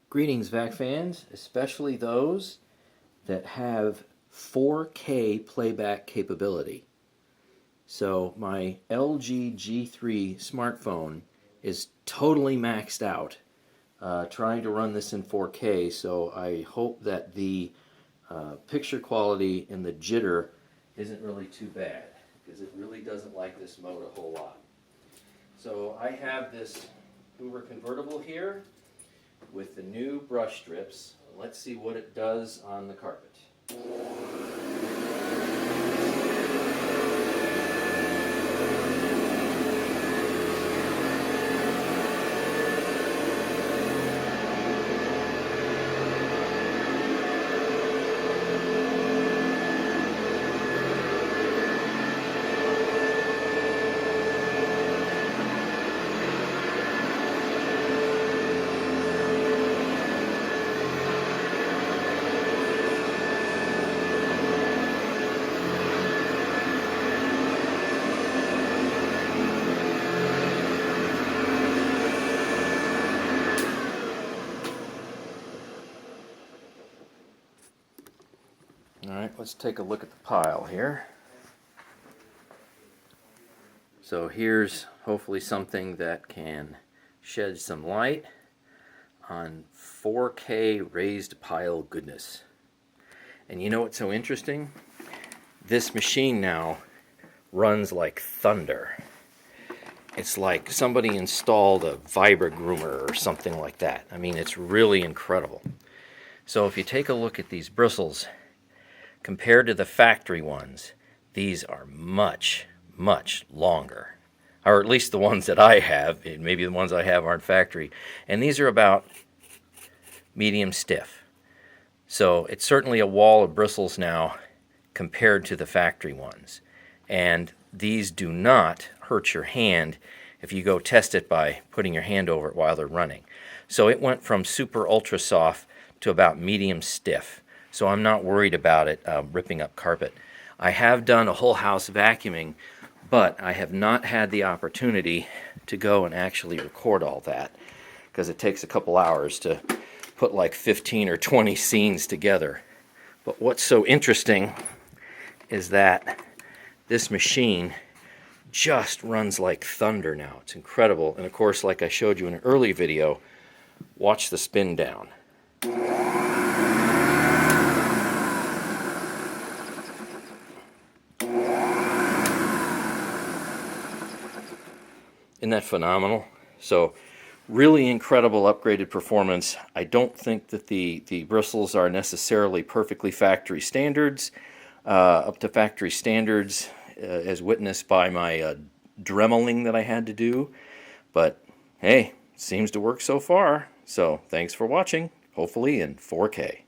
Greetings, VAC fans, especially those that have 4K playback capability. So my LG G3 smartphone is totally maxed out trying to run this in 4K, so I hope that the picture quality and the jitter isn't really too bad, because it really doesn't like this mode a whole lot. So I have this Hoover Convertible here with the new brush strips. Let's see what it does on the carpet. Alright, let's take a look at the pile here. So here's hopefully something that can shed some light on 4K raised pile goodness. And you know what's so interesting? This machine now runs like thunder. It's like somebody installed a Vibra groomer or something like that. I mean, it's really incredible. So if you take a look at these bristles, compared to the factory ones, these are much, much longer. Or at least the ones that I have. Maybe the ones I have aren't factory. And these are about medium stiff. So it's certainly a wall of bristles now compared to the factory ones. And these do not hurt your hand if you go test it by putting your hand over it while they're running. So it went from super ultra soft to about medium stiff. So I'm not worried about it ripping up carpet. I have done a whole house vacuuming, but I have not had the opportunity to go and actually record all that, because it takes a couple hours to put like 15 or 20 scenes together. But what's so interesting is that this machine just runs like thunder now. It's incredible. And of course, like I showed you in an early video, watch the spin down. Isn't that phenomenal? So really incredible upgraded performance. I don't think that the bristles are necessarily perfectly factory standards, up to factory standards as witnessed by my dremeling that I had to do. But hey, seems to work so far. So thanks for watching, hopefully in 4K.